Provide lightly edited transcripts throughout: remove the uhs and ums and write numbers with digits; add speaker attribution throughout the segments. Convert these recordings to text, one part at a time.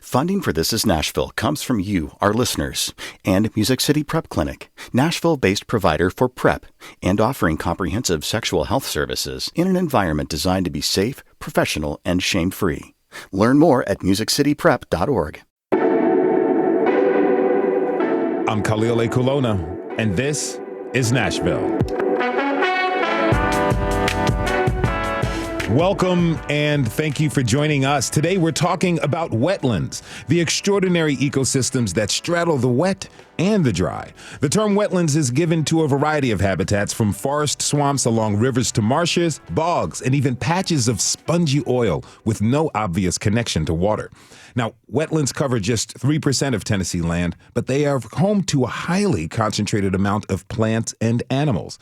Speaker 1: Funding for This Is Nashville comes from you, our listeners, and Music City Prep Clinic, Nashville-based provider for PrEP and offering comprehensive sexual health services in an environment designed to be safe, professional, and shame-free. Learn more at musiccityprep.org.
Speaker 2: I'm Khalil A. Kulona, and this is Nashville. Welcome and thank you for joining us. Today we're talking about wetlands, the extraordinary ecosystems that straddle the wet and the dry. The term wetlands is given to a variety of habitats, from forest swamps along rivers to marshes, bogs, and even patches of spongy oil with no obvious connection to water. Now, wetlands cover just 3% of Tennessee land, but they are home to a highly concentrated amount of plants and animals.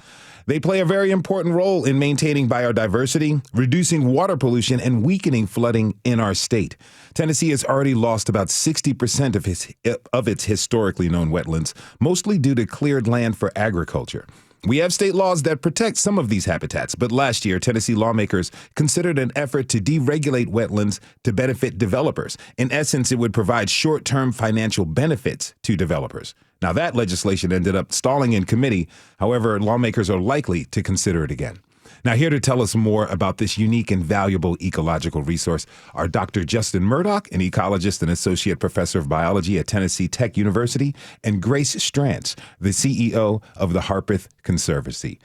Speaker 2: They play a very important role in maintaining biodiversity, reducing water pollution, and weakening flooding in our state. Tennessee has already lost about 60% of its historically known wetlands, mostly due to cleared land for agriculture. We have state laws that protect some of these habitats, but last year, Tennessee lawmakers considered an effort to deregulate wetlands to benefit developers. In essence, it would provide short-term financial benefits to developers. Now, that legislation ended up stalling in committee. However, lawmakers are likely to consider it again. Now, here to tell us more about this unique and valuable ecological resource are Dr. Justin Murdoch, an ecologist and associate professor of biology at Tennessee Tech University, and Grace Strantz, the CEO of the Harpeth Conservancy.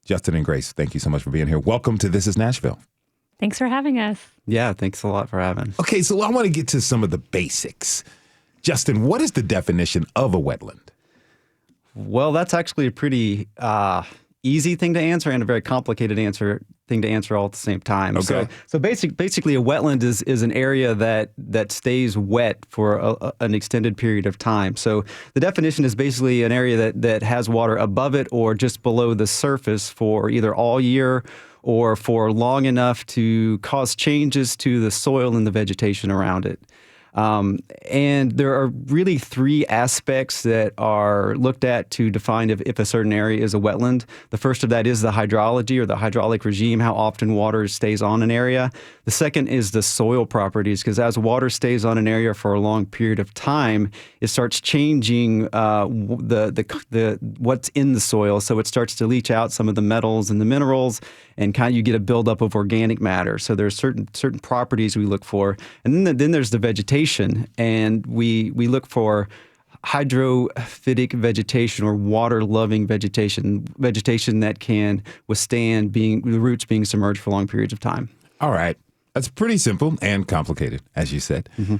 Speaker 2: Justin and Grace, thank you so much for being here. Welcome to This is Nashville.
Speaker 3: Thanks for having us.
Speaker 4: Yeah, thanks a lot for having us.
Speaker 2: Okay, so I want to get to some of the basics. Justin, what is the definition of a wetland?
Speaker 4: Well, that's actually a pretty easy thing to answer and a very complicated thing to answer all at the same time.
Speaker 2: Okay.
Speaker 4: So basically a wetland is an area that stays wet for an extended period of time. So the definition is basically an area that has water above it or just below the surface for either all year or for long enough to cause changes to the soil and the vegetation around it. And there are really three aspects that are looked at to define if a certain area is a wetland. The first of that is the hydrology or the hydraulic regime, how often water stays on an area. The second is the soil properties, because as water stays on an area for a long period of time, it starts changing what's in the soil. So it starts to leach out some of the metals and the minerals, and you get a buildup of organic matter. So there's certain properties we look for. And then there's the vegetation, and we look for hydrophytic vegetation or water-loving vegetation that can withstand the roots being submerged for long periods of time.
Speaker 2: All right. That's pretty simple and complicated, as you said. Mm-hmm.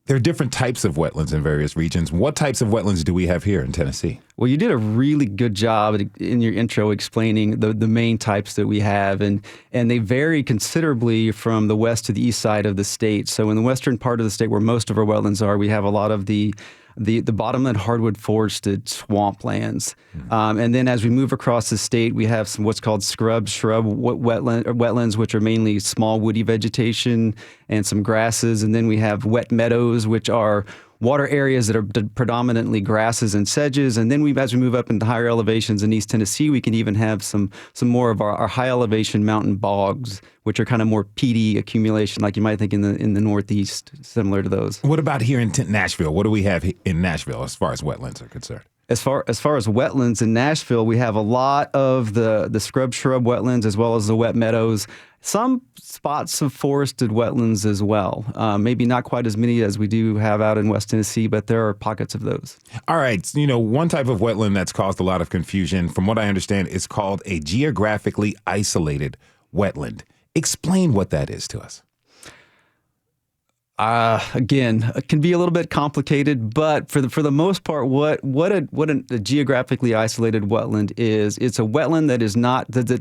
Speaker 2: There are different types of wetlands in various regions. What types of wetlands do we have here in Tennessee? Well,
Speaker 4: you did a really good job in your intro explaining the main types that we have, and they vary considerably from the west to the east side of the state. So in the western part of the state, where most of our wetlands are, we have a lot of the bottomland hardwood forested swamplands. Mm-hmm. And then as we move across the state, we have some what's called shrub wetlands, which are mainly small woody vegetation and some grasses. And then we have wet meadows, which are water areas that are predominantly grasses and sedges. And then as we move up into higher elevations in East Tennessee, we can even have some more of our high elevation mountain bogs, which are kind of more peaty accumulation, like you might think in the Northeast, similar to those.
Speaker 2: What about here in Nashville? What do we have in Nashville as far as wetlands are concerned?
Speaker 4: As far as wetlands in Nashville, we have a lot of the shrub wetlands as well as the wet meadows. Some spots of forested wetlands as well. Maybe not quite as many as we do have out in West Tennessee, but there are pockets of those.
Speaker 2: All right. One type of wetland that's caused a lot of confusion, from what I understand, is called a geographically isolated wetland. Explain what that is to us.
Speaker 4: Again, it can be a little bit complicated, but for the most part, what a geographically isolated wetland is, it's a wetland that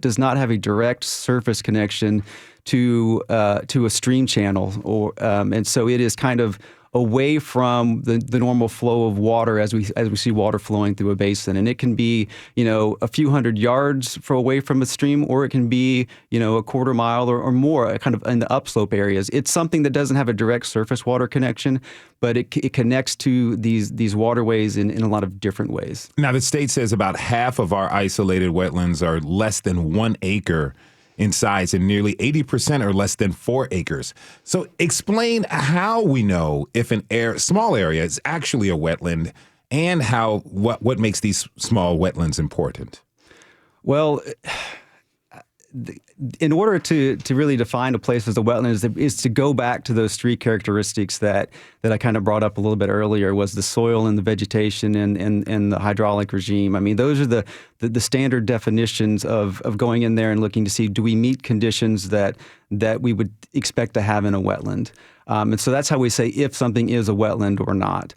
Speaker 4: does not have a direct surface connection to a stream channel, and so it is kind of away from the normal flow of water as we see water flowing through a basin. And it can be, a few hundred yards away from a stream, or it can be, a quarter mile or more, kind of in the upslope areas. It's something that doesn't have a direct surface water connection, but it connects to these waterways in a lot of different ways.
Speaker 2: Now, the state says about half of our isolated wetlands are less than 1 acre. in size, and nearly 80% are less than 4 acres. So explain how we know if small area is actually a wetland, and what makes these small wetlands important.
Speaker 4: Well, in order to really define a place as a wetland is to go back to those three characteristics that I kind of brought up a little bit earlier, was the soil and the vegetation and the hydraulic regime. I mean, those are the standard definitions of going in there and looking to see, do we meet conditions that we would expect to have in a wetland? And so that's how we say if something is a wetland or not.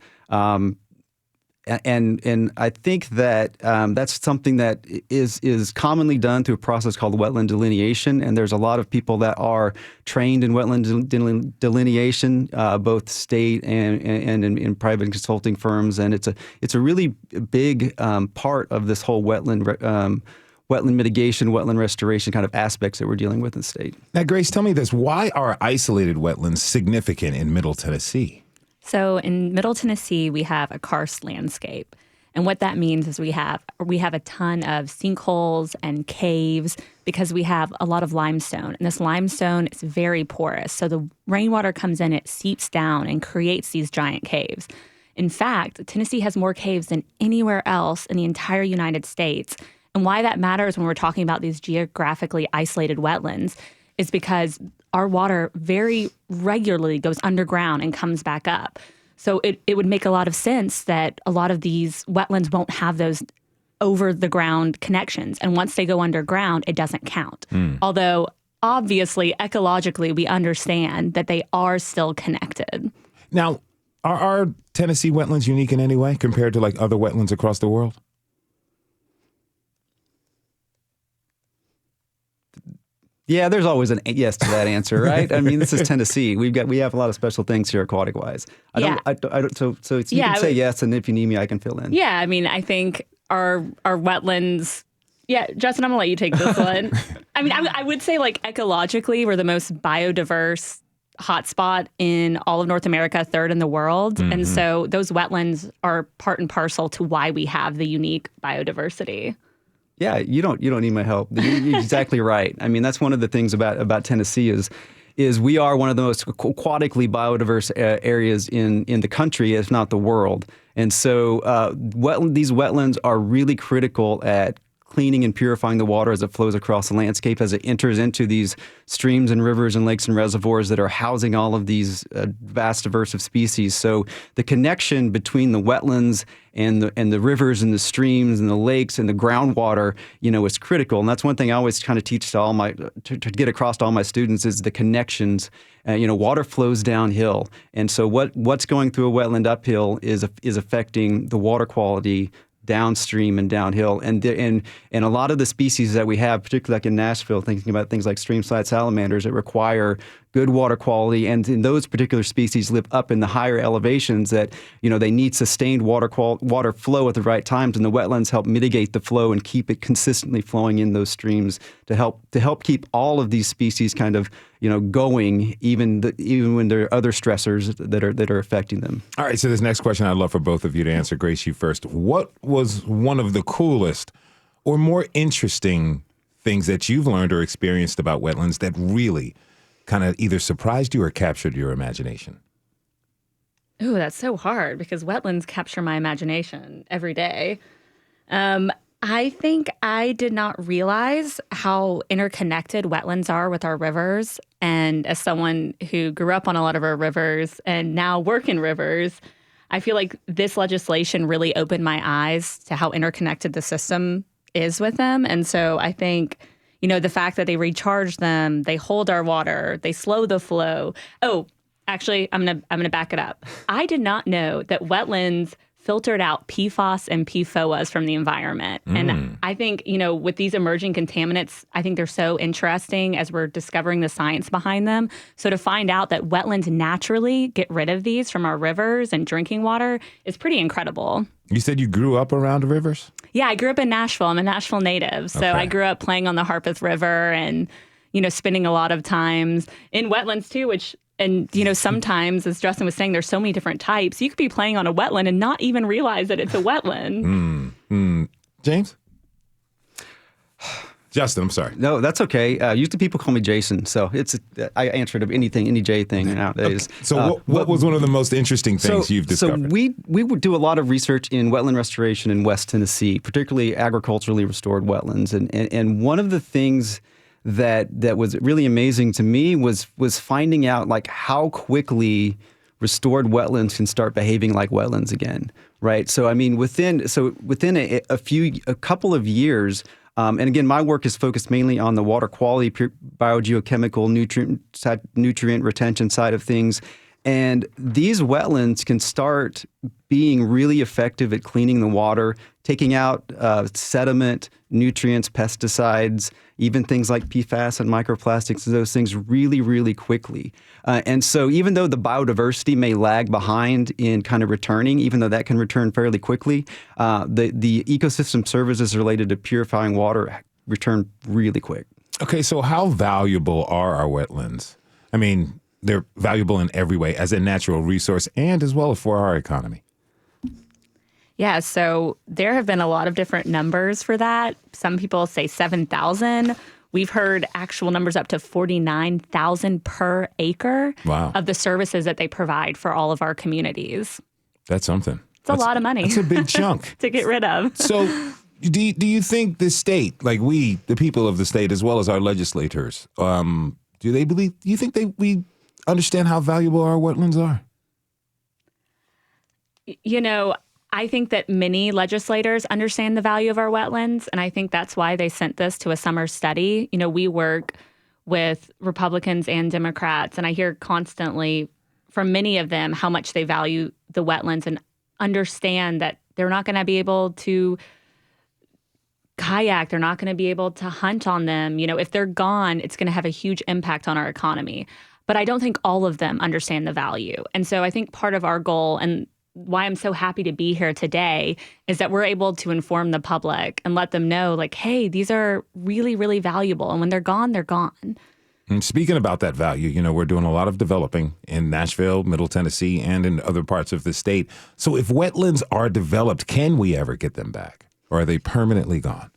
Speaker 4: And I think that that's something that is commonly done through a process called wetland delineation. And there's a lot of people that are trained in wetland delineation, both state and in private consulting firms. And it's a really big part of this whole wetland mitigation, wetland restoration kind of aspects that we're dealing with in the state.
Speaker 2: Now, Grace, tell me this: why are isolated wetlands significant in Middle Tennessee?
Speaker 3: So in Middle Tennessee, we have a karst landscape. And what that means is we have a ton of sinkholes and caves because we have a lot of limestone. And this limestone is very porous. So the rainwater comes in, it seeps down and creates these giant caves. In fact, Tennessee has more caves than anywhere else in the entire United States. And why that matters when we're talking about these geographically isolated wetlands is because our water very regularly goes underground and comes back up. So it would make a lot of sense that a lot of these wetlands won't have those over-the-ground connections. And once they go underground, it doesn't count. Although, obviously, ecologically, we understand that they are still connected.
Speaker 2: Now, are Tennessee wetlands unique in any way compared to like other wetlands across the world?
Speaker 4: Yeah, there's always an yes to that answer, right? I mean, this is Tennessee. We have a lot of special things here aquatic-wise. So you can say yes, and if you need me, I can fill in.
Speaker 3: Yeah, I mean, I think our wetlands. Yeah, Justin, I'm gonna let you take this one. I mean, I would say like ecologically, we're the most biodiverse hotspot in all of North America, third in the world, and so those wetlands are part and parcel to why we have the unique biodiversity.
Speaker 4: Yeah, you don't need my help. You're exactly right. I mean, that's one of the things about Tennessee is we are one of the most aquatically biodiverse areas in the country, if not the world. And so these wetlands are really critical at cleaning and purifying the water as it flows across the landscape, as it enters into these streams and rivers and lakes and reservoirs that are housing all of these vast diverse of species. So the connection between the wetlands and the rivers and the streams and the lakes and the groundwater, is critical. And that's one thing I always kind of teach to get across to all my students is the connections. Water flows downhill, and so what's going through a wetland uphill is affecting the water quality downstream and downhill, and a lot of the species that we have, particularly like in Nashville, thinking about things like stream-slide salamanders that require good water quality, and in those particular species live up in the higher elevations that they need sustained water flow at the right times, and the wetlands help mitigate the flow and keep it consistently flowing in those streams to help keep all of these species kind of going even when there are other stressors that are affecting them.
Speaker 2: All right, so this next question I'd love for both of you to answer. Grace, you first. What was one of the coolest or more interesting things that you've learned or experienced about wetlands that really kind of either surprised you or captured your imagination?
Speaker 3: Ooh, that's so hard because wetlands capture my imagination every day. I think I did not realize how interconnected wetlands are with our rivers. And as someone who grew up on a lot of our rivers and now work in rivers, I feel like this legislation really opened my eyes to how interconnected the system is with them. And so I think, the fact that they recharge them, they hold our water, they slow the flow. Oh, actually, I'm gonna back it up. I did not know that wetlands filtered out PFAS and PFOAs from the environment. And I think, with these emerging contaminants, I think they're so interesting as we're discovering the science behind them. So to find out that wetlands naturally get rid of these from our rivers and drinking water is pretty incredible.
Speaker 2: You said you grew up around rivers?
Speaker 3: Yeah, I grew up in Nashville. I'm a Nashville native. So I grew up playing on the Harpeth River and, spending a lot of times in wetlands too, and sometimes, as Justin was saying, there's so many different types. You could be playing on a wetland and not even realize that it's a wetland.
Speaker 2: James? Justin, I'm sorry.
Speaker 4: No, that's okay. Usually people call me Jason, so I answer to anything, any J thing nowadays.
Speaker 2: Okay. So what was one of the most interesting things you've discovered?
Speaker 4: So we would do a lot of research in wetland restoration in West Tennessee, particularly agriculturally restored wetlands. And one of the things that was really amazing to me was finding out like how quickly restored wetlands can start behaving like wetlands again, right? So I mean, within a couple of years. And again, my work is focused mainly on the water quality, biogeochemical, nutrient retention side of things. And these wetlands can start being really effective at cleaning the water, taking out sediment, nutrients, pesticides, even things like PFAS and microplastics, those things really, really quickly. And so even though the biodiversity may lag behind in kind of returning, even though that can return fairly quickly, the ecosystem services related to purifying water return really quick.
Speaker 2: Okay, so how valuable are our wetlands? I mean, they're valuable in every way as a natural resource and as well for our economy.
Speaker 3: Yeah, so there have been a lot of different numbers for that. Some people say 7,000. We've heard actual numbers up to 49,000 per acre of the services that they provide for all of our communities.
Speaker 2: That's something.
Speaker 3: It's a lot of money.
Speaker 2: That's a big chunk.
Speaker 3: to get rid of.
Speaker 2: So do you think the state, like we, the people of the state, as well as our legislators, do you think we understand how valuable our wetlands are?
Speaker 3: You know, I think that many legislators understand the value of our wetlands, and I think that's why they sent this to a summer study. You know, we work with Republicans and Democrats, and I hear constantly from many of them how much they value the wetlands and understand that they're not going to be able to kayak, they're not going to be able to hunt on them. You know, if they're gone, it's going to have a huge impact on our economy. But I don't think all of them understand the value. And so I think part of our goal and why I'm so happy to be here today is that we're able to inform the public and let them know, like, hey, these are really, really valuable. And when they're gone, they're gone.
Speaker 2: And speaking about that value, you know, we're doing a lot of developing in Nashville, Middle Tennessee, and in other parts of the state. So if wetlands are developed, can we ever get them back? Or are they permanently gone?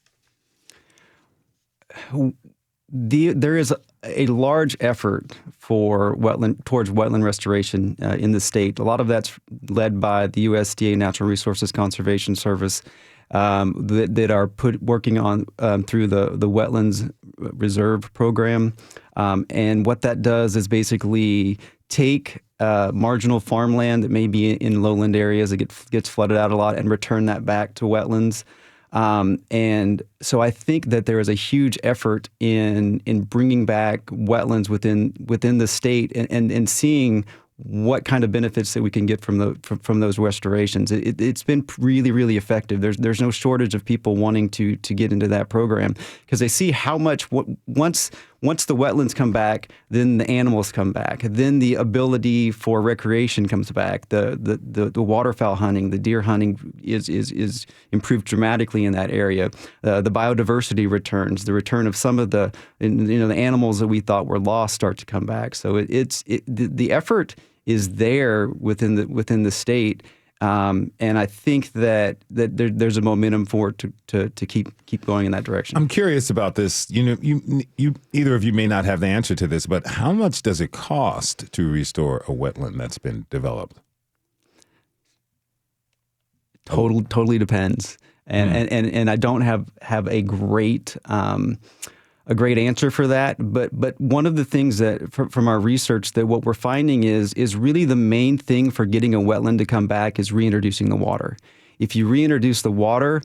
Speaker 4: There is a large effort towards wetland restoration in the state. A lot of that's led by the USDA Natural Resources Conservation Service that are working on through the Wetlands Reserve Program. And what that does is basically take marginal farmland that may be in lowland areas that gets flooded out a lot and return that back to wetlands. And so I think that there is a huge effort in bringing back wetlands within the state and seeing what kind of benefits that we can get from those restorations. It's been really, really effective. There's no shortage of people wanting to get into that program because they see how much once the wetlands come back, then the animals come back, then the ability for recreation comes back. The waterfowl hunting, the deer hunting is improved dramatically in that area. The biodiversity returns. The return of some of the animals that we thought were lost start to come back. So the effort is there within the state, and I think that there's a momentum for it to keep going in that direction.
Speaker 2: I'm curious about this. You know, you either of you may not have the answer to this, but how much does it cost to restore a wetland that's been developed?
Speaker 4: Totally depends, and I don't have a great answer for that, but one of the things that from our research that what we're finding is really the main thing for getting a wetland to come back is reintroducing the water. If you reintroduce the water,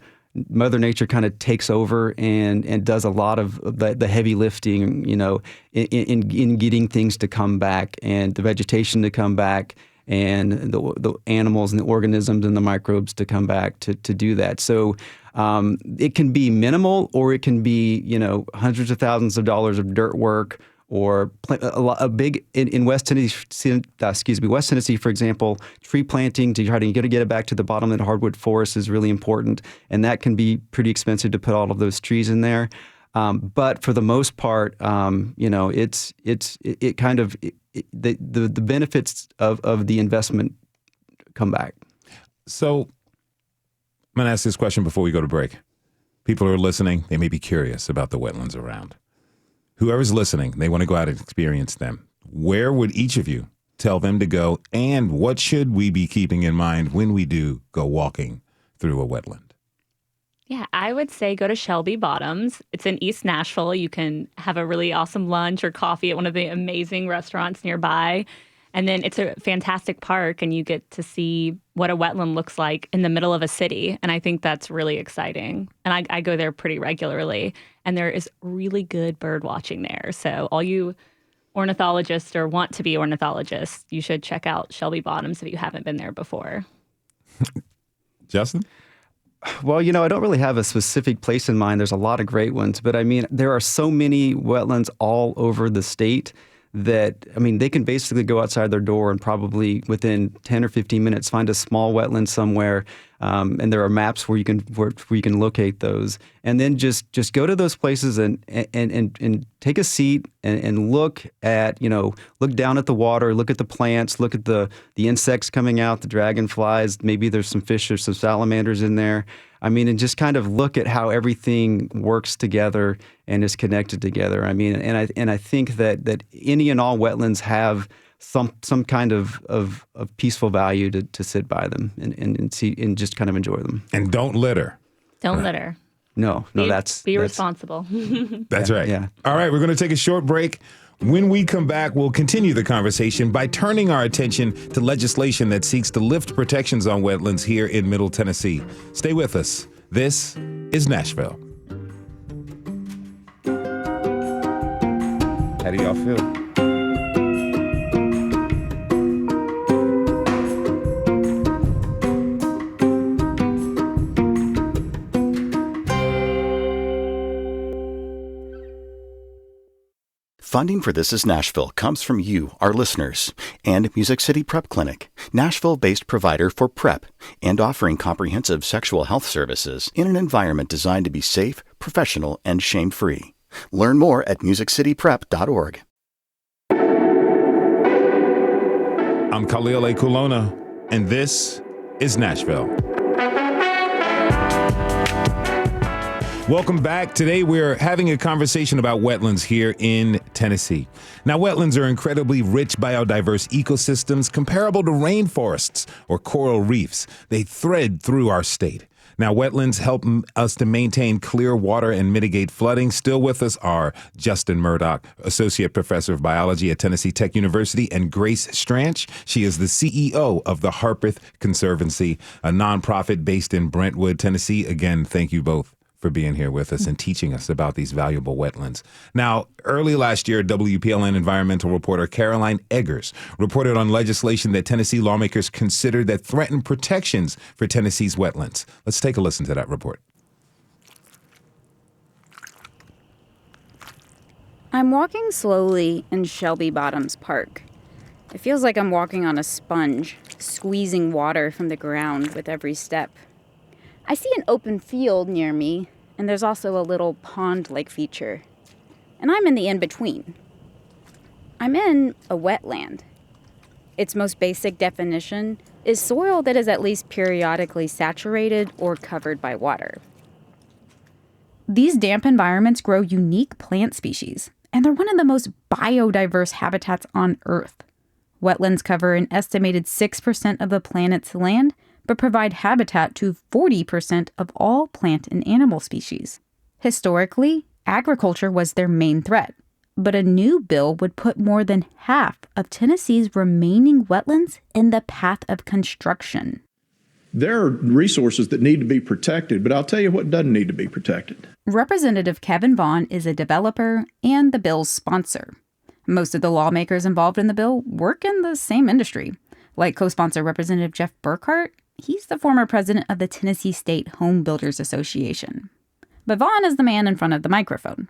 Speaker 4: Mother Nature kind of takes over and does a lot of the heavy lifting, you know, in getting things to come back and the vegetation to come back and the animals and the organisms and the microbes to come back to do that. So it can be minimal, or it can be, you know, hundreds of thousands of dollars of dirt work, or a big in West Tennessee, for example, tree planting to try to get it back to the bottom of the hardwood forest is really important, and that can be pretty expensive to put all of those trees in there. But for the most part, you know, the benefits of the investment come back.
Speaker 2: So I'm going to ask this question before we go to break. People who are listening, they may be curious about the wetlands around. Whoever's listening, they want to go out and experience them. Where would each of you tell them to go, and what should we be keeping in mind when we do go walking through a wetland?
Speaker 3: Yeah, I would say go to Shelby Bottoms. It's in East Nashville. You can have a really awesome lunch or coffee at one of the amazing restaurants nearby. And then it's a fantastic park, and you get to see what a wetland looks like in the middle of a city. And I think that's really exciting. And I go there pretty regularly, and there is really good bird watching there. So all you ornithologists or want to be ornithologists, you should check out Shelby Bottoms if you haven't been there before.
Speaker 2: Justin?
Speaker 4: Well, I don't really have a specific place in mind. There's a lot of great ones, but I mean, there are so many wetlands all over the state that, they can basically go outside their door and probably within 10 or 15 minutes find a small wetland somewhere. And there are maps where you can locate those. And then just go to those places and take a seat and look at, look down at the water, look at the plants, look at the insects coming out, the dragonflies, maybe there's some fish or some salamanders in there. And just kind of look at how everything works together and is connected together. And I think that any and all wetlands have some kind of peaceful value to sit by them and see and just kind of enjoy them.
Speaker 2: And don't litter.
Speaker 3: Don't litter.
Speaker 4: No, that's
Speaker 3: responsible.
Speaker 2: That's right.
Speaker 4: Yeah.
Speaker 2: All right, we're going to take a short break. When we come back, we'll continue the conversation by turning our attention to legislation that seeks to lift protections on wetlands here in Middle Tennessee. Stay with us. This is Nashville. How do y'all feel?
Speaker 1: Funding for This is Nashville comes from you, our listeners, and Music City Prep Clinic, Nashville-based provider for PrEP, and offering comprehensive sexual health services in an environment designed to be safe, professional, and shame-free. Learn more at musiccityprep.org.
Speaker 2: I'm Khalil A. Kulona, and this is Nashville. Welcome back. Today we're having a conversation about wetlands here in Tennessee. Now, wetlands are incredibly rich biodiverse ecosystems comparable to rainforests or coral reefs. They thread through our state. Now, wetlands help us to maintain clear water and mitigate flooding. Still with us are Justin Murdoch, Associate Professor of Biology at Tennessee Tech University, and Grace Stranch. She is the CEO of the Harpeth Conservancy, a nonprofit based in Brentwood, Tennessee. Again, thank you both for being here with us and teaching us about these valuable wetlands. Now, early last year, WPLN environmental reporter Caroline Eggers reported on legislation that Tennessee lawmakers considered that threatened protections for Tennessee's wetlands. Let's take a listen to that report.
Speaker 5: I'm walking slowly in Shelby Bottoms Park. It feels like I'm walking on a sponge, squeezing water from the ground with every step. I see an open field near me, and there's also a little pond-like feature. And I'm in the in-between. I'm in a wetland. Its most basic definition is soil that is at least periodically saturated or covered by water. These damp environments grow unique plant species, and they're one of the most biodiverse habitats on Earth. Wetlands cover an estimated 6% of the planet's land, but provide habitat to 40% of all plant and animal species. Historically, agriculture was their main threat, but a new bill would put more than half of Tennessee's remaining wetlands in the path of construction.
Speaker 6: There are resources that need to be protected, but I'll tell you what doesn't need to be protected.
Speaker 5: Representative Kevin Vaughn is a developer and the bill's sponsor. Most of the lawmakers involved in the bill work in the same industry. Like co-sponsor Representative Jeff Burkhart, he's the former president of the Tennessee State Home Builders Association. But Vaughn is the man in front of the microphone.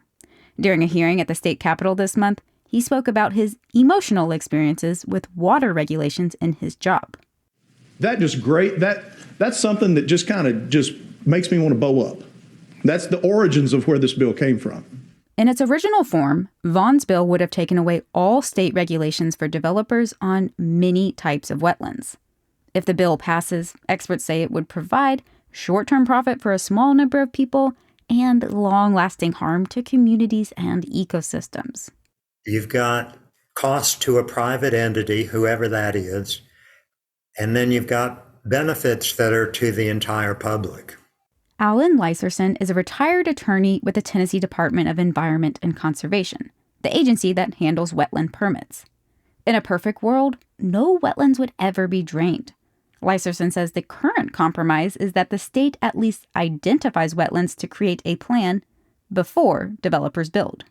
Speaker 5: During a hearing at the state capitol this month, he spoke about his emotional experiences with water regulations in his job.
Speaker 6: That's something that just kind of just makes me want to bow up. That's the origins of where this bill came from.
Speaker 5: In its original form, Vaughn's bill would have taken away all state regulations for developers on many types of wetlands. If the bill passes, experts say it would provide short-term profit for a small number of people and long-lasting harm to communities and ecosystems.
Speaker 7: You've got cost to a private entity, whoever that is, and then you've got benefits that are to the entire public.
Speaker 5: Alan Lyserson is a retired attorney with the Tennessee Department of Environment and Conservation, the agency that handles wetland permits. In a perfect world, no wetlands would ever be drained. Lyserson says the current compromise is that the state at least identifies wetlands to create a plan before developers build.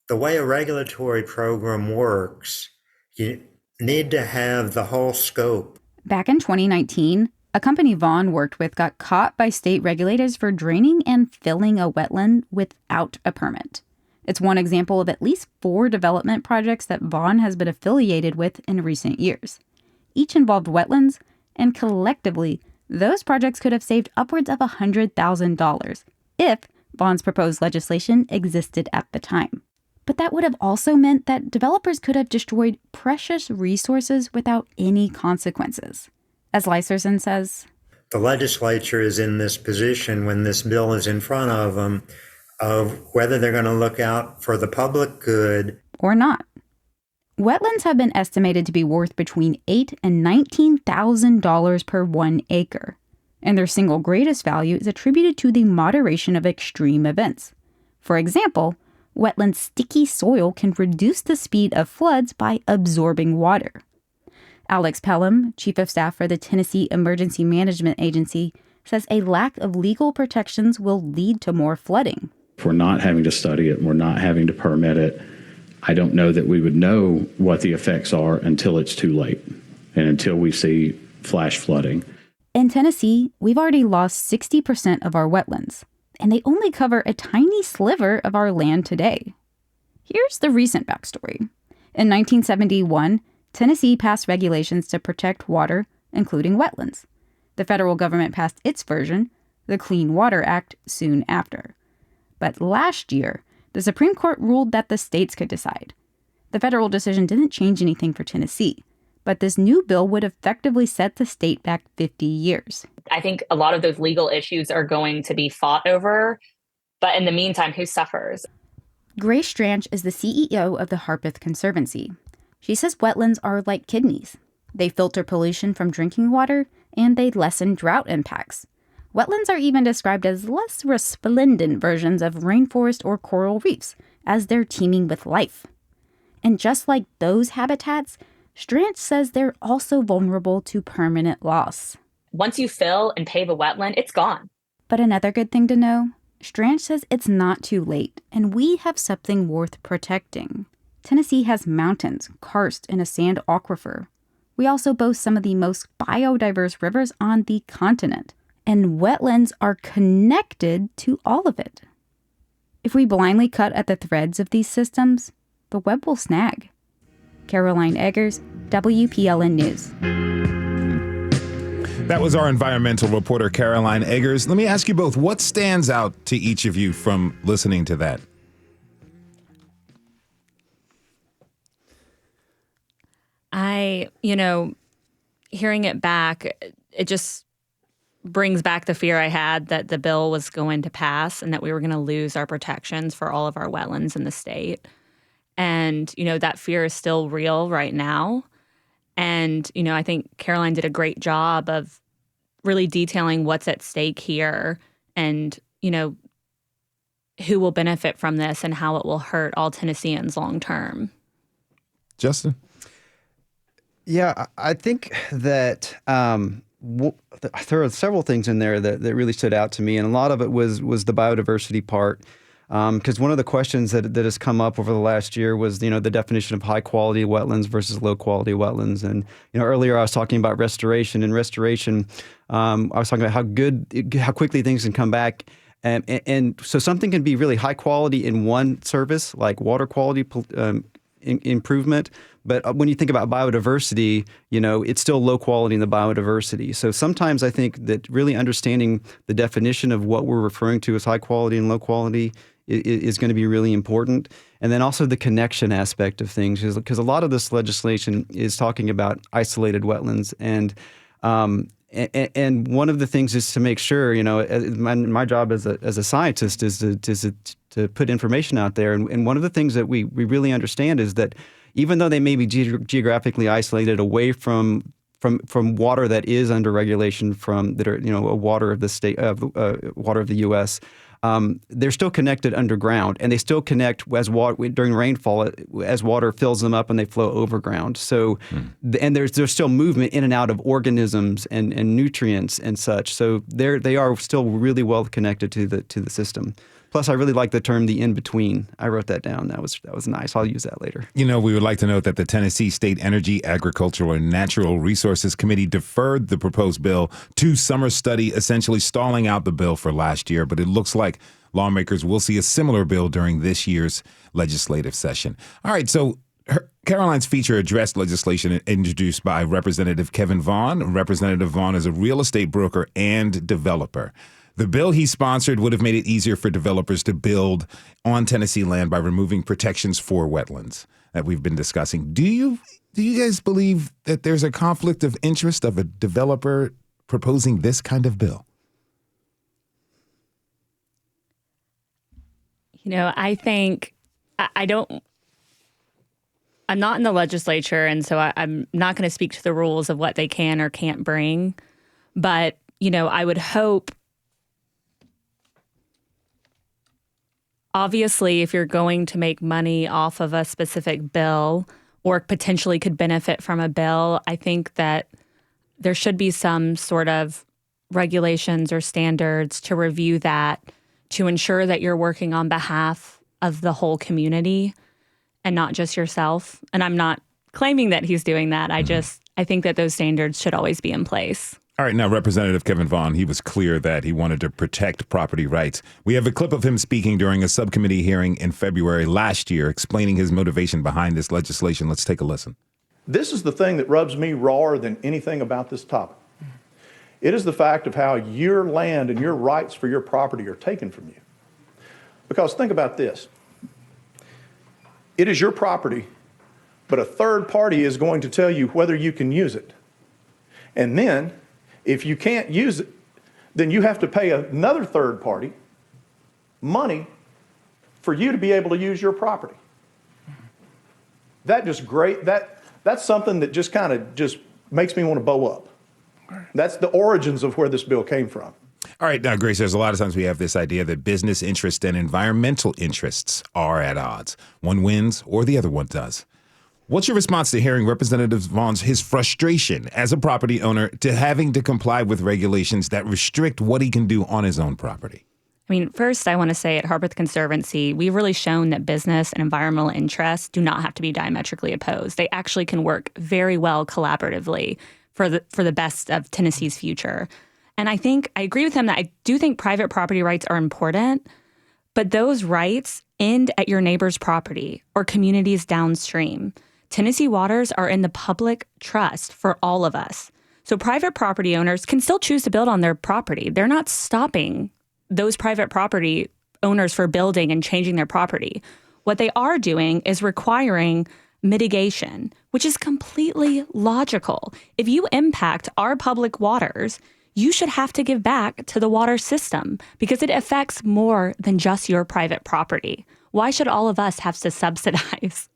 Speaker 7: The way a regulatory program works, you need to have the whole scope.
Speaker 5: Back in 2019, a company Vaughn worked with got caught by state regulators for draining and filling a wetland without a permit. It's one example of at least 4 development projects that Vaughn has been affiliated with in recent years. Each involved wetlands, and collectively, those projects could have saved upwards of $100,000 if Vaughn's proposed legislation existed at the time. But that would have also meant that developers could have destroyed precious resources without any consequences. As Lyserson says,
Speaker 7: the legislature is in this position when this bill is in front of them of whether they're going to look out for the public good
Speaker 5: or not. Wetlands have been estimated to be worth between $8,000 and $19,000 per 1 acre, and their single greatest value is attributed to the moderation of extreme events. For example, wetland sticky soil can reduce the speed of floods by absorbing water. Alex Pelham, Chief of Staff for the Tennessee Emergency Management Agency, says a lack of legal protections will lead to more flooding.
Speaker 8: If we're not having to study it, we're not having to permit it, I don't know that we would know what the effects are until it's too late and until we see flash flooding.
Speaker 5: In Tennessee, we've already lost 60% of our wetlands, and they only cover a tiny sliver of our land today. Here's the recent backstory. In 1971, Tennessee passed regulations to protect water, including wetlands. The federal government passed its version, the Clean Water Act, soon after. But last year, the Supreme Court ruled that the states could decide. The federal decision didn't change anything for Tennessee, but this new bill would effectively set the state back 50 years.
Speaker 9: I think a lot of those legal issues are going to be fought over, but in the meantime, who suffers?
Speaker 5: Grace Stranch is the CEO of the Harpeth Conservancy. She says wetlands are like kidneys. They filter pollution from drinking water, and they lessen drought impacts. Wetlands are even described as less resplendent versions of rainforest or coral reefs, as they're teeming with life. And just like those habitats, Stranch says they're also vulnerable to permanent loss.
Speaker 9: Once you fill and pave a wetland, it's gone.
Speaker 5: But another good thing to know, Stranch says it's not too late, and we have something worth protecting. Tennessee has mountains, karst, and a sand aquifer. We also boast some of the most biodiverse rivers on the continent, and wetlands are connected to all of it. If we blindly cut at the threads of these systems, the web will snag. Caroline Eggers, WPLN News.
Speaker 2: That was our environmental reporter, Caroline Eggers. Let me ask you both, what stands out to each of you from listening to that?
Speaker 3: Hearing it back, it just brings back the fear I had that the bill was going to pass and that we were going to lose our protections for all of our wetlands in the state. And, that fear is still real right now. And, I think Caroline did a great job of really detailing what's at stake here and, who will benefit from this and how it will hurt all Tennesseans long term.
Speaker 2: Justin?
Speaker 4: Yeah, I think that there are several things in there that really stood out to me, and a lot of it was the biodiversity part. Because one of the questions that has come up over the last year was, the definition of high quality wetlands versus low quality wetlands. And, earlier I was talking about restoration. And restoration, I was talking about how quickly things can come back. And so something can be really high quality in one service, like water quality improvement. But when you think about biodiversity, it's still low quality in the biodiversity. So sometimes I think that really understanding the definition of what we're referring to as high quality and low quality is going to be really important. And then also the connection aspect of things, because a lot of this legislation is talking about isolated wetlands. And And one of the things is to make sure, my job as a scientist is to put information out there. And one of the things that we really understand is that even though they may be geographically isolated away from water that is under regulation that are a water of the state water of the U.S. They're still connected underground, and they still connect as water during rainfall as water fills them up and they flow overground. So, and there's still movement in and out of organisms and nutrients and such. So they are still really well connected to the system. Plus, I really like the term "the in-between." I wrote that down. That was nice. I'll use that later.
Speaker 2: We would like to note that the Tennessee State Energy, Agricultural, and Natural Resources Committee deferred the proposed bill to summer study, essentially stalling out the bill for last year. But it looks like lawmakers will see a similar bill during this year's legislative session. All right, so Caroline's feature addressed legislation introduced by Representative Kevin Vaughn. Representative Vaughn is a real estate broker and developer. The bill he sponsored would have made it easier for developers to build on Tennessee land by removing protections for wetlands that we've been discussing. Do you guys believe that there's a conflict of interest of a developer proposing this kind of bill?
Speaker 3: I think I'm not in the legislature, and so I'm not going to speak to the rules of what they can or can't bring. But, I would hope, obviously, if you're going to make money off of a specific bill or potentially could benefit from a bill, I think that there should be some sort of regulations or standards to review that to ensure that you're working on behalf of the whole community and not just yourself. And I'm not claiming that he's doing that. I think that those standards should always be in place.
Speaker 2: All right, now Representative Kevin Vaughn, he was clear that he wanted to protect property rights. We have a clip of him speaking during a subcommittee hearing in February last year, explaining his motivation behind this legislation. Let's take a listen.
Speaker 6: This is the thing that rubs me rawer than anything about this topic. It is the fact of how your land and your rights for your property are taken from you. Because think about this. It is your property, but a third party is going to tell you whether you can use it. And then, if you can't use it, then you have to pay another third party money for you to be able to use your property. That's something that just kind of just makes me want to bow up. That's the origins of where this bill came from.
Speaker 2: All right, now, Grace, there's a lot of times we have this idea that business interests and environmental interests are at odds. One wins or the other one does. What's your response to hearing Representative Vaughn's his frustration as a property owner to having to comply with regulations that restrict what he can do on his own property?
Speaker 3: First, I want to say at Harpeth Conservancy, we've really shown that business and environmental interests do not have to be diametrically opposed. They actually can work very well collaboratively for the best of Tennessee's future. And I agree with him that I do think private property rights are important, but those rights end at your neighbor's property or communities downstream. Tennessee waters are in the public trust for all of us. So private property owners can still choose to build on their property. They're not stopping those private property owners for building and changing their property. What they are doing is requiring mitigation, which is completely logical. If you impact our public waters, you should have to give back to the water system because it affects more than just your private property. Why should all of us have to subsidize?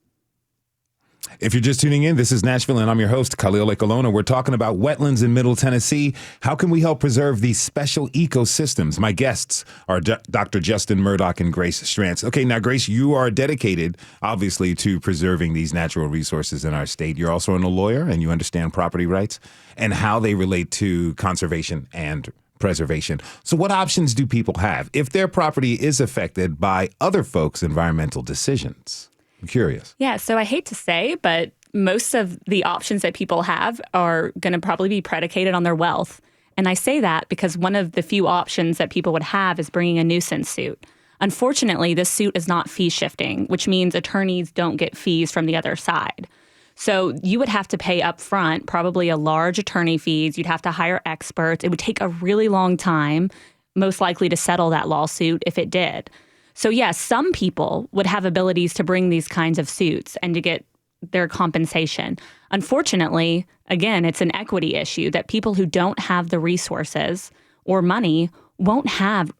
Speaker 2: If you're just tuning in, this is Nashville, and I'm your host, Khalil Ekalona. We're talking about wetlands in Middle Tennessee. How can we help preserve these special ecosystems? My guests are Dr. Justin Murdoch and Grace Strantz. Okay, now, Grace, you are dedicated, obviously, to preserving these natural resources in our state. You're also a lawyer, and you understand property rights and how they relate to conservation and preservation. So what options do people have if their property is affected by other folks' environmental decisions? I'm curious.
Speaker 3: Yeah, so I hate to say, but most of the options that people have are going to probably be predicated on their wealth. And I say that because one of the few options that people would have is bringing a nuisance suit. Unfortunately, this suit is not fee shifting, which means attorneys don't get fees from the other side. So you would have to pay up front, probably a large attorney fees. You'd have to hire experts. It would take a really long time, most likely to settle that lawsuit if it did. So yes, some people would have abilities to bring these kinds of suits and to get their compensation. Unfortunately, again, it's an equity issue that people who don't have the resources or money won't have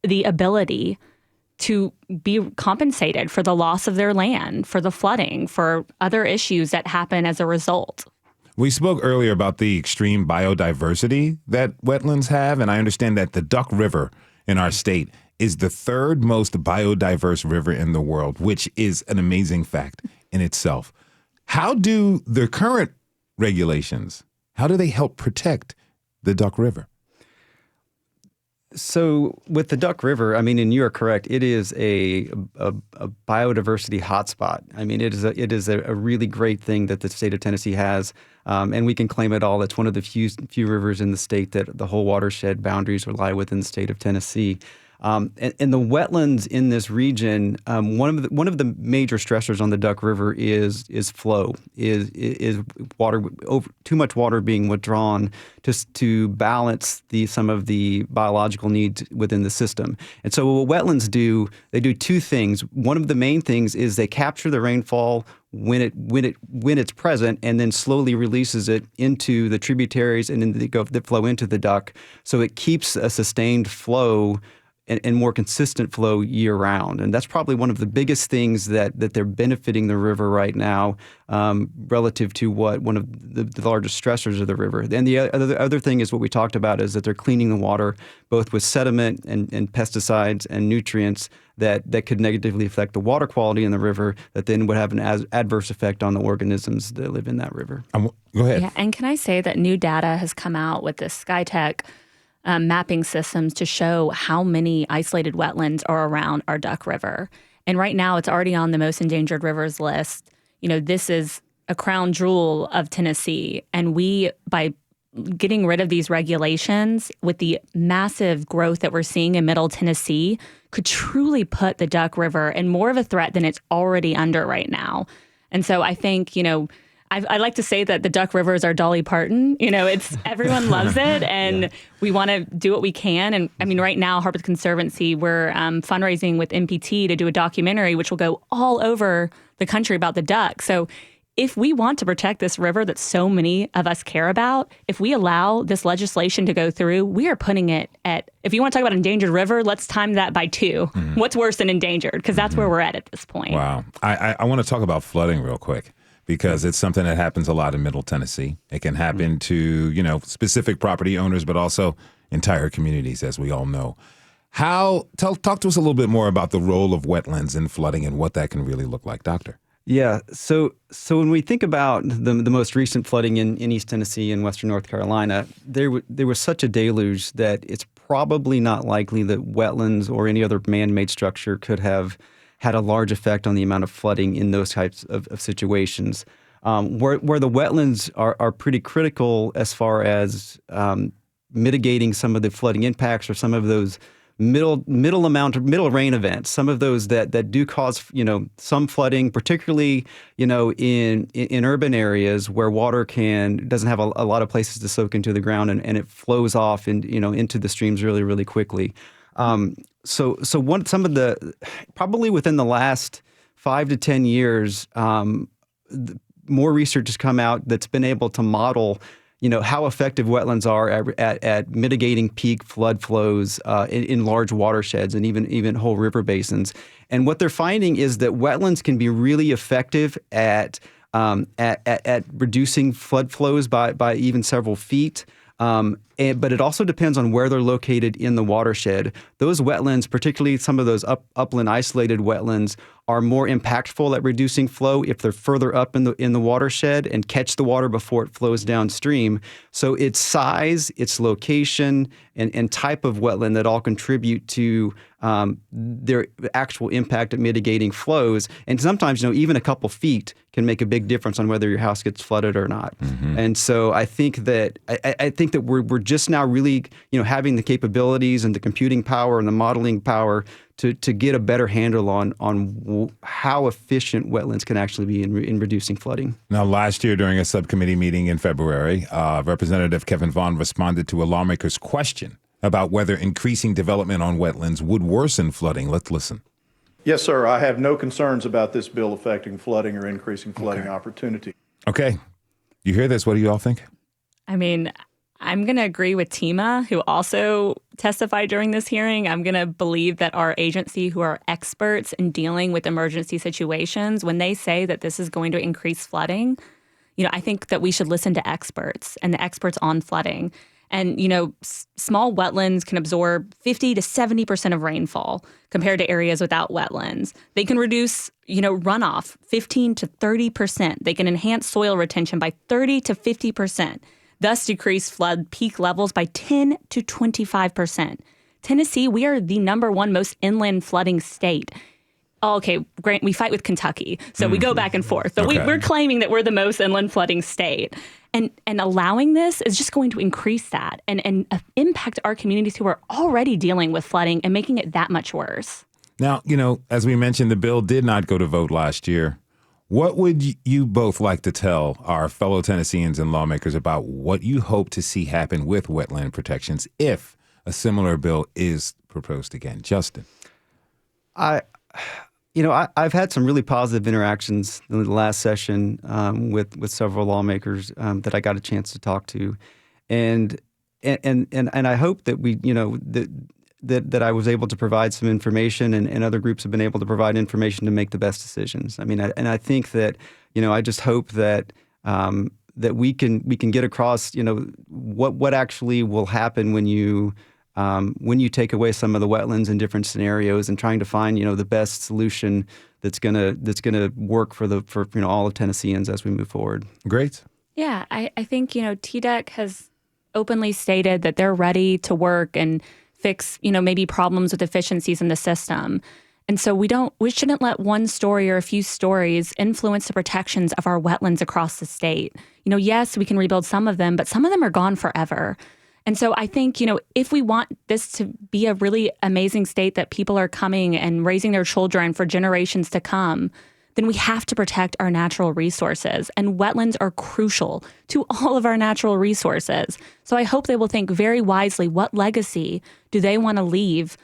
Speaker 3: the ability to be compensated for the loss of their land, for the flooding, for other issues that happen as a result.
Speaker 2: We spoke earlier about the extreme biodiversity that wetlands have, and I understand that the Duck River in our state is the third most biodiverse river in the world, which is an amazing fact in itself. How do the current regulations, how do they help protect the Duck River?
Speaker 4: So with the Duck River, I mean, and you are correct, it is a biodiversity hotspot. I mean, it is a really great thing that the state of Tennessee has, and we can claim it all. It's one of the few rivers in the state that the whole watershed boundaries lie within the state of Tennessee. And the wetlands in this region, one of the major stressors on the Duck River is flow, is water, too much water being withdrawn to balance some of the biological needs within the system. And so what wetlands do, they do two things. One of the main things is they capture the rainfall when it's present, and then slowly releases it into the tributaries and then they flow into the Duck. So it keeps a sustained flow and more consistent flow year round. And that's probably one of the biggest things that they're benefiting the river right now, relative to what one of the largest stressors of the river. And the other thing is what we talked about is that they're cleaning the water both with sediment and pesticides and nutrients that could negatively affect the water quality in the river, that then would have an adverse effect on the organisms that live in that river.
Speaker 2: Go ahead.
Speaker 3: Yeah, and can I say that new data has come out with this SkyTech mapping systems to show how many isolated wetlands are around our Duck River. And right now it's already on the most endangered rivers list. You know, this is a crown jewel of Tennessee. And we, by getting rid of these regulations with the massive growth that we're seeing in Middle Tennessee, could truly put the Duck River in more of a threat than it's already under right now. And so I think, you know, I like to say that the Duck River is our Dolly Parton. You know, it's everyone loves it, and we want to do what we can. And I mean, right now, Harpeth Conservancy, we're fundraising with MPT to do a documentary, which will go all over the country about the duck. So if we want to protect this river that so many of us care about, if we allow this legislation to go through, we are putting it at, if you want to talk about endangered river, let's time that by 2. Mm-hmm. What's worse than endangered? Because that's where we're at this point.
Speaker 2: Wow. I want to talk about flooding real quick, because it's something that happens a lot in Middle Tennessee. It can happen to, you know, specific property owners, but also entire communities, as we all know. Talk to us a little bit more about the role of wetlands in flooding and what that can really look like, Doctor.
Speaker 4: Yeah. So when we think about the most recent flooding in East Tennessee and Western North Carolina, there was such a deluge that it's probably not likely that wetlands or any other man-made structure could have had a large effect on the amount of flooding in those types of situations. Where the wetlands are pretty critical as far as mitigating some of the flooding impacts or some of those middle rain events, some of those that do cause, you know, some flooding, particularly, you know, in urban areas where water doesn't have a lot of places to soak into the ground, and it flows off into the streams really, really quickly. So some of the, probably within the last 5 to 10 years, more research has come out that's been able to model, you know, how effective wetlands are at mitigating peak flood flows in large watersheds and even whole river basins. And what they're finding is that wetlands can be really effective at reducing flood flows by even several feet. But it also depends on where they're located in the watershed. Those wetlands, particularly some of those upland isolated wetlands, are more impactful at reducing flow if they're further up in the watershed and catch the water before it flows downstream. So its size, its location, and type of wetland that all contribute to their actual impact at mitigating flows. And sometimes, you know, even a couple feet can make a big difference on whether your house gets flooded or not. Mm-hmm. And so I think that we're just now really, you know, having the capabilities and the computing power and the modeling power to get a better handle on how efficient wetlands can actually be in reducing flooding.
Speaker 2: Now, last year during a subcommittee meeting in February, Representative Kevin Vaughn responded to a lawmaker's question about whether increasing development on wetlands would worsen flooding. Let's listen.
Speaker 6: Yes, sir. I have no concerns about this bill affecting flooding or increasing flooding opportunity.
Speaker 2: Okay. You hear this? What do you all think?
Speaker 3: I mean, I'm going to agree with Tima, who also testified during this hearing. I'm going to believe that our agency, who are experts in dealing with emergency situations, when they say that this is going to increase flooding, I think that we should listen to experts and the experts on flooding. And, small wetlands can absorb 50 to 70% of rainfall compared to areas without wetlands. They can reduce, runoff 15 to 30%. They can enhance soil retention by 30 to 50%, thus decrease flood peak levels by 10 to 25%. Tennessee, we are the #1 most inland flooding state. Okay, great. We fight with Kentucky, so we go back and forth. But we're claiming that we're the most inland flooding state. And allowing this is just going to increase that and impact our communities who are already dealing with flooding and making it that much worse.
Speaker 2: Now, as we mentioned, the bill did not go to vote last year. What would you both like to tell our fellow Tennesseans and lawmakers about what you hope to see happen with wetland protections if a similar bill is proposed again? Justin.
Speaker 4: I've had some really positive interactions in the last session with several lawmakers that I got a chance to talk to, and I hope that we that I was able to provide some information, and other groups have been able to provide information to make the best decisions. I mean, I think that I just hope that that we can get across what actually will happen when you take away some of the wetlands in different scenarios and trying to find, the best solution that's gonna work for all of Tennesseans as we move forward.
Speaker 2: Great.
Speaker 3: Yeah, I think, TDEC has openly stated that they're ready to work and fix, maybe problems with efficiencies in the system. And so we shouldn't let one story or a few stories influence the protections of our wetlands across the state. Yes, we can rebuild some of them, but some of them are gone forever. And so I think, if we want this to be a really amazing state that people are coming and raising their children for generations to come, then we have to protect our natural resources. And wetlands are crucial to all of our natural resources. So I hope they will think very wisely, what legacy do they want to leave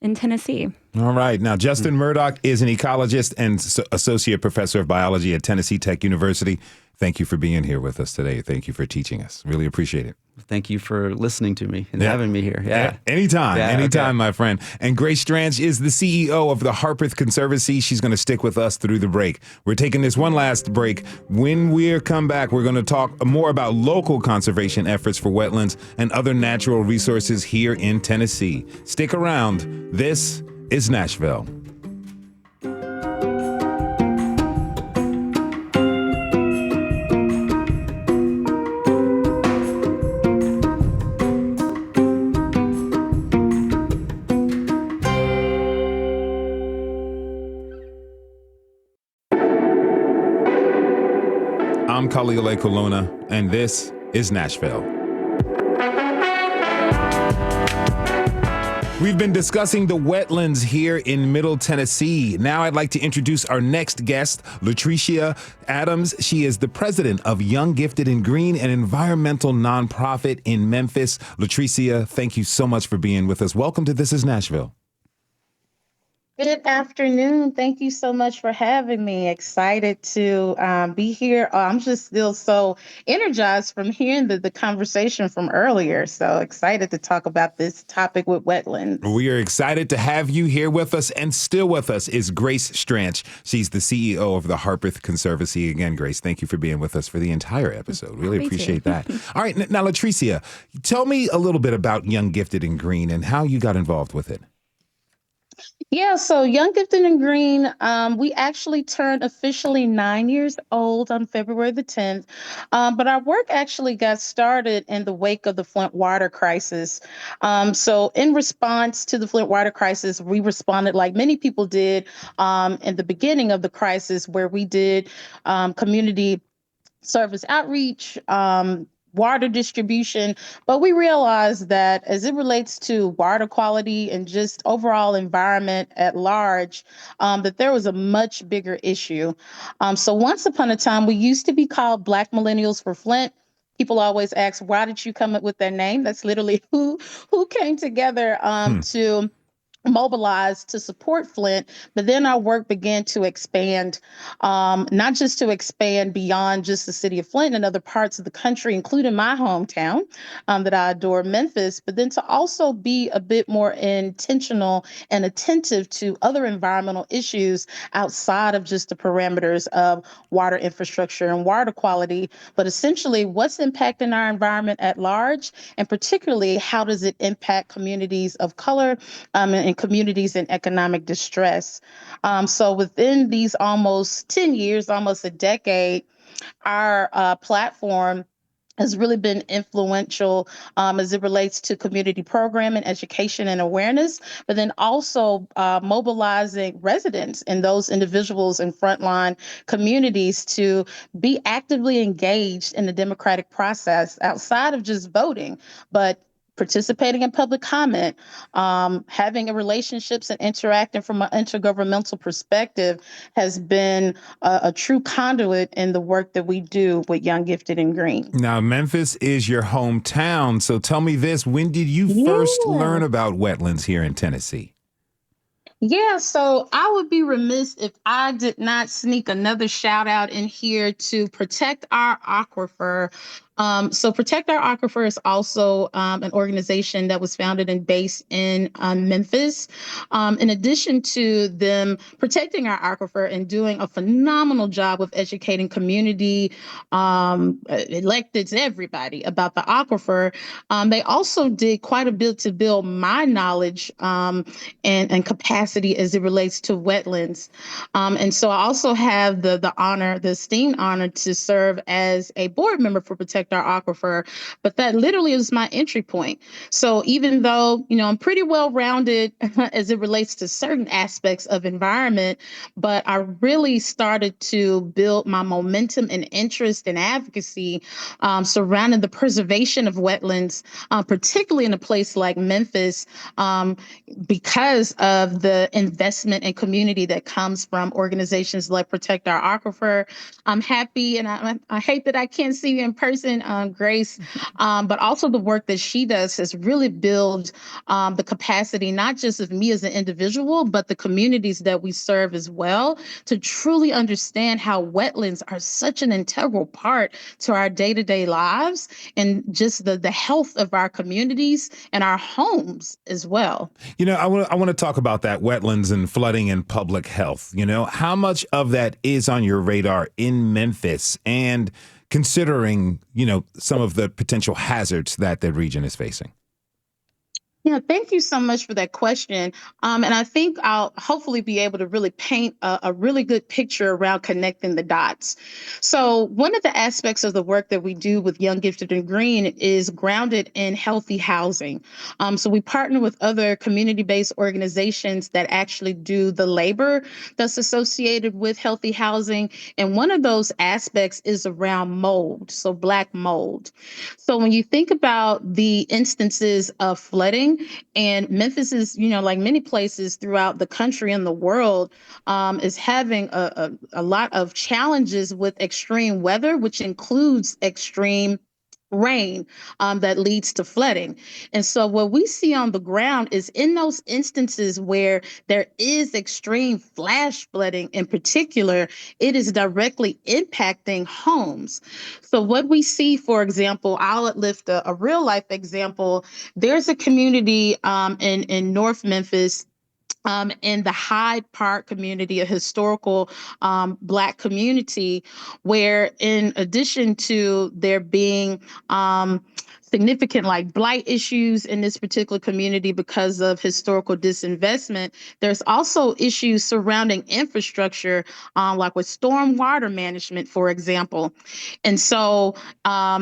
Speaker 3: in Tennessee?
Speaker 2: All right. Now, Justin Murdoch is an ecologist and associate professor of biology at Tennessee Tech University. Thank you for being here with us today. Thank you for teaching us. Really appreciate it.
Speaker 4: Thank you for listening to me and having me here. Yeah.
Speaker 2: Anytime, my friend. And Grace Strange is the CEO of the Harpeth Conservancy. She's going to stick with us through the break. We're taking this one last break. When we come back, we're going to talk more about local conservation efforts for wetlands and other natural resources here in Tennessee. Stick around. This is Nashville. I'm Khalil Colonna, and this is Nashville. We've been discussing the wetlands here in Middle Tennessee. Now I'd like to introduce our next guest, Latricia Adams. She is the president of Young, Gifted, and Green, an environmental nonprofit in Memphis. Latricia, thank you so much for being with us. Welcome to This is Nashville.
Speaker 10: Good afternoon. Thank you so much for having me. Excited to be here. I'm just still so energized from hearing the conversation from earlier. So excited to talk about this topic with wetlands.
Speaker 2: We are excited to have you here with us, and still with us is Grace Stranch. She's the CEO of the Harpeth Conservancy. Again, Grace, thank you for being with us for the entire episode. Really appreciate that. All right, now, Latricia, tell me a little bit about Young, Gifted, and Green and how you got involved with it.
Speaker 10: Yeah, so Young, Gifted, and Green, we actually turned officially 9 years old on February the 10th. But our work actually got started in the wake of the Flint water crisis. So in response to the Flint water crisis, we responded like many people did in the beginning of the crisis, where we did community service outreach, water distribution, but we realized that as it relates to water quality and just overall environment at large, that there was a much bigger issue. So once upon a time, we used to be called Black Millennials for Flint. People always ask, why did you come up with that name? That's literally who came together to mobilized to support Flint, but then our work began to expand, not just to expand beyond just the city of Flint and other parts of the country, including my hometown that I adore, Memphis, but then to also be a bit more intentional and attentive to other environmental issues outside of just the parameters of water infrastructure and water quality, but essentially what's impacting our environment at large, and particularly how does it impact communities of color and communities in economic distress. So within these almost 10 years, almost a decade, our platform has really been influential as it relates to community programming, education, and awareness, but then also mobilizing residents and those individuals in frontline communities to be actively engaged in the democratic process outside of just voting, but participating in public comment, having relationships and interacting from an intergovernmental perspective has been a true conduit in the work that we do with Young, Gifted, and Green.
Speaker 2: Now, Memphis is your hometown. So tell me this, when did you first learn about wetlands here in Tennessee?
Speaker 10: Yeah, so I would be remiss if I did not sneak another shout out in here to Protect Our Aquifer. So Protect Our Aquifer is also an organization that was founded and based in Memphis. In addition to them protecting our aquifer and doing a phenomenal job of educating community, electeds, everybody about the aquifer, they also did quite a bit to build my knowledge and capacity as it relates to wetlands. And so I also have the honor, the esteemed honor to serve as a board member for Protect Our Aquifer, but that literally is my entry point. So even though, I'm pretty well rounded as it relates to certain aspects of environment, but I really started to build my momentum and interest and advocacy surrounding the preservation of wetlands, particularly in a place like Memphis, because of the investment and community that comes from organizations like Protect Our Aquifer. I'm happy, and I hate that I can't see you in person, Grace, but also the work that she does has really built the capacity, not just of me as an individual, but the communities that we serve as well, to truly understand how wetlands are such an integral part to our day-to-day lives and just the health of our communities and our homes as well.
Speaker 2: I want to talk about that, wetlands and flooding and public health. How much of that is on your radar in Memphis, and considering, some of the potential hazards that the region is facing?
Speaker 10: Yeah, thank you so much for that question. And I think I'll hopefully be able to really paint a really good picture around connecting the dots. So one of the aspects of the work that we do with Young, Gifted, and Green is grounded in healthy housing. So we partner with other community-based organizations that actually do the labor that's associated with healthy housing. And one of those aspects is around mold, so Black mold. So when you think about the instances of flooding, and Memphis is, like many places throughout the country and the world, is having a lot of challenges with extreme weather, which includes extreme rain that leads to flooding. And so what we see on the ground is in those instances where there is extreme flash flooding in particular, it is directly impacting homes. So what we see, for example, I'll lift a real life example. There's a community in North Memphis, in the Hyde Park community, a historical Black community, where in addition to there being significant like blight issues in this particular community because of historical disinvestment, there's also issues surrounding infrastructure, like with stormwater management, for example. And so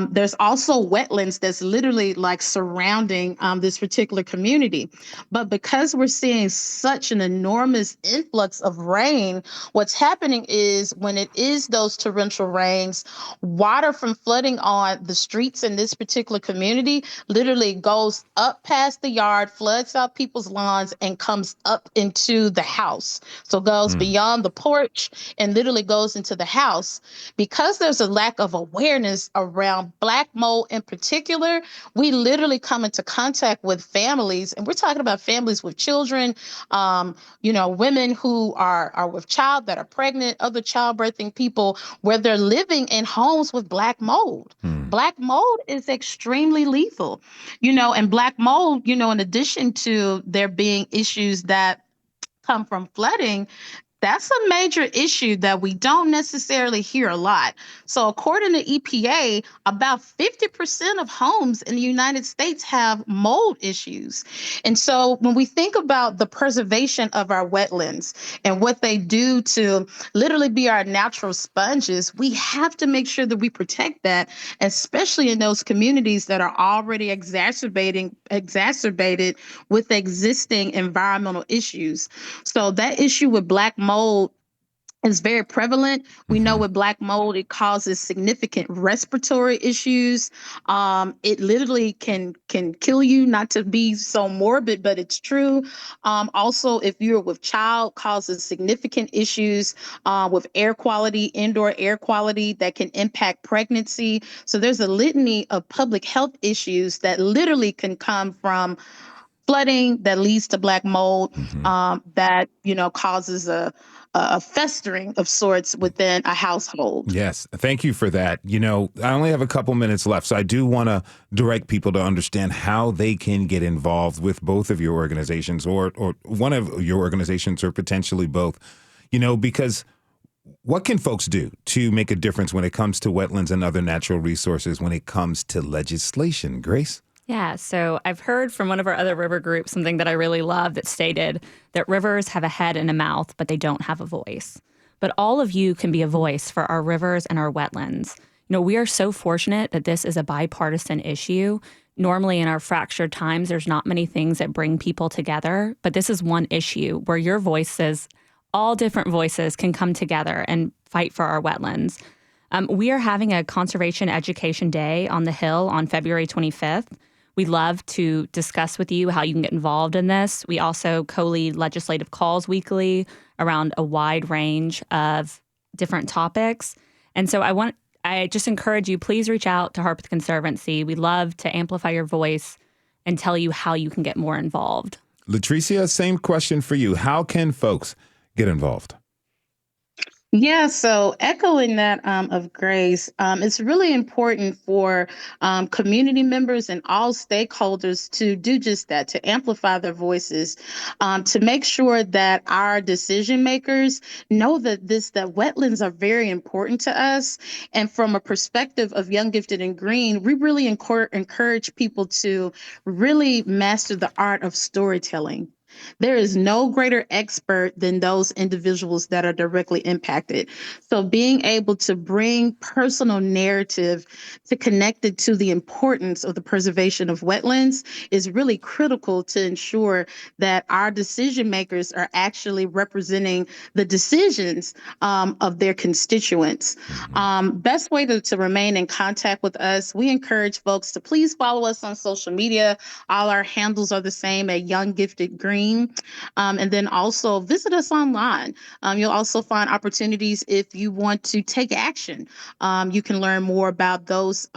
Speaker 10: there's also wetlands that's literally like surrounding this particular community. But because we're seeing such an enormous influx of rain, what's happening is when it is those torrential rains, water from flooding on the streets in this particular community community literally goes up past the yard, floods out people's lawns, and comes up into the house. So goes beyond the porch and literally goes into the house. Because there's a lack of awareness around black mold in particular, we literally come into contact with families, and we're talking about families with children, women who are with child that are pregnant, other childbirthing people, where they're living in homes with black mold. Black mold is extremely lethal, and black mold, in addition to there being issues that come from flooding, that's a major issue that we don't necessarily hear a lot. So according to EPA, about 50% of homes in the United States have mold issues. And so when we think about the preservation of our wetlands and what they do to literally be our natural sponges, we have to make sure that we protect that, especially in those communities that are already exacerbated with existing environmental issues. So that issue with black mold is very prevalent. We know with black mold, it causes significant respiratory issues. It literally can kill you, not to be so morbid, but it's true. Also, if you're with child, causes significant issues with air quality, indoor air quality that can impact pregnancy. So there's a litany of public health issues that literally can come from flooding that leads to black mold, that causes a festering of sorts within a household.
Speaker 2: Yes, thank you for that. I only have a couple minutes left, so I do want to direct people to understand how they can get involved with both of your organizations, or one of your organizations, or potentially both. Because what can folks do to make a difference when it comes to wetlands and other natural resources, when it comes to legislation? Grace?
Speaker 3: Yeah, so I've heard from one of our other river groups something that I really love that stated that rivers have a head and a mouth, but they don't have a voice. But all of you can be a voice for our rivers and our wetlands. We are so fortunate that this is a bipartisan issue. Normally in our fractured times, there's not many things that bring people together, but this is one issue where your voices, all different voices, can come together and fight for our wetlands. We are having a Conservation Education Day on the Hill on February 25th. We'd love to discuss with you how you can get involved in this. We also co-lead legislative calls weekly around a wide range of different topics. And so I just encourage you, please reach out to Harpeth Conservancy. We'd love to amplify your voice and tell you how you can get more involved.
Speaker 2: Latricia, same question for you. How can folks get involved?
Speaker 10: Yeah, so echoing that of Grace, it's really important for community members and all stakeholders to do just that, to amplify their voices, to make sure that our decision makers know that wetlands are very important to us. And from a perspective of Young, Gifted, and Green, we really encourage people to really master the art of storytelling. There is no greater expert than those individuals that are directly impacted. So being able to bring personal narrative to connect it to the importance of the preservation of wetlands is really critical to ensure that our decision makers are actually representing the decisions of their constituents. Best way to remain in contact with us, we encourage folks to please follow us on social media. All our handles are the same at Young, Gifted, Green. And then also visit us online. You'll also find opportunities if you want to take action. You can learn more about those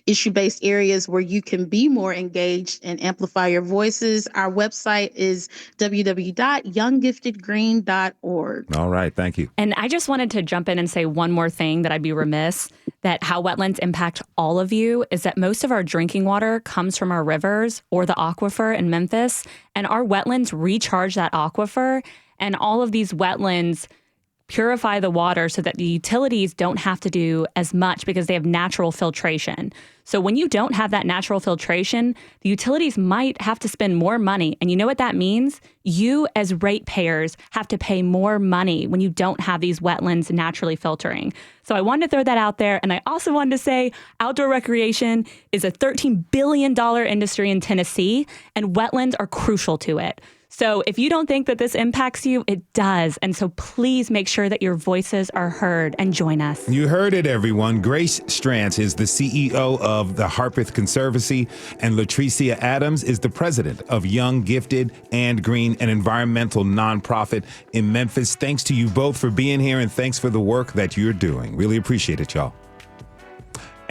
Speaker 10: issue-based areas where you can be more engaged and amplify your voices. Our website is www.younggiftedgreen.org.
Speaker 2: All right, thank you.
Speaker 3: And I just wanted to jump in and say one more thing that I'd be remiss, that how wetlands impact all of you is that most of our drinking water comes from our rivers or the aquifer in Memphis, and our wetlands recharge that aquifer, and all of these wetlands purify the water so that the utilities don't have to do as much because they have natural filtration. So when you don't have that natural filtration, the utilities might have to spend more money. And you know what that means? You as ratepayers have to pay more money when you don't have these wetlands naturally filtering. So I wanted to throw that out there. And I also wanted to say outdoor recreation is a $13 billion industry in Tennessee, and wetlands are crucial to it. So if you don't think that this impacts you, it does. And so please make sure that your voices are heard and join us.
Speaker 2: You heard it, everyone. Grace Strantz is the CEO of the Harpeth Conservancy, and Latricia Adams is the president of Young, Gifted, and Green, an environmental nonprofit in Memphis. Thanks to you both for being here, and thanks for the work that you're doing. Really appreciate it, y'all.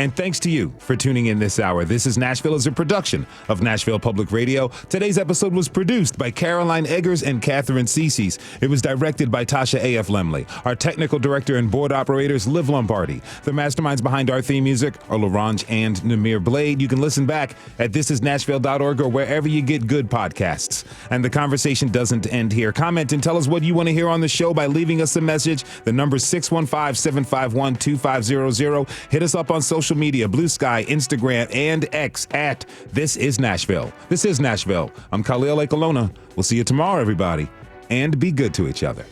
Speaker 2: And thanks to you for tuning in this hour. This is Nashville is a production of Nashville Public Radio. Today's episode was produced by Caroline Eggers and Catherine Cecies. It was directed by Tasha A.F. Lemley. Our technical director and board operators, Liv Lombardi. The masterminds behind our theme music are LaRange and Namir Blade. You can listen back at thisisnashville.org or wherever you get good podcasts. And the conversation doesn't end here. Comment and tell us what you want to hear on the show by leaving us a message. The number is 615-751-2500. Hit us up on social media, Blue Sky, Instagram, and X at This Is Nashville. This is Nashville. I'm Khalil Akolona. We'll see you tomorrow, everybody, and be good to each other.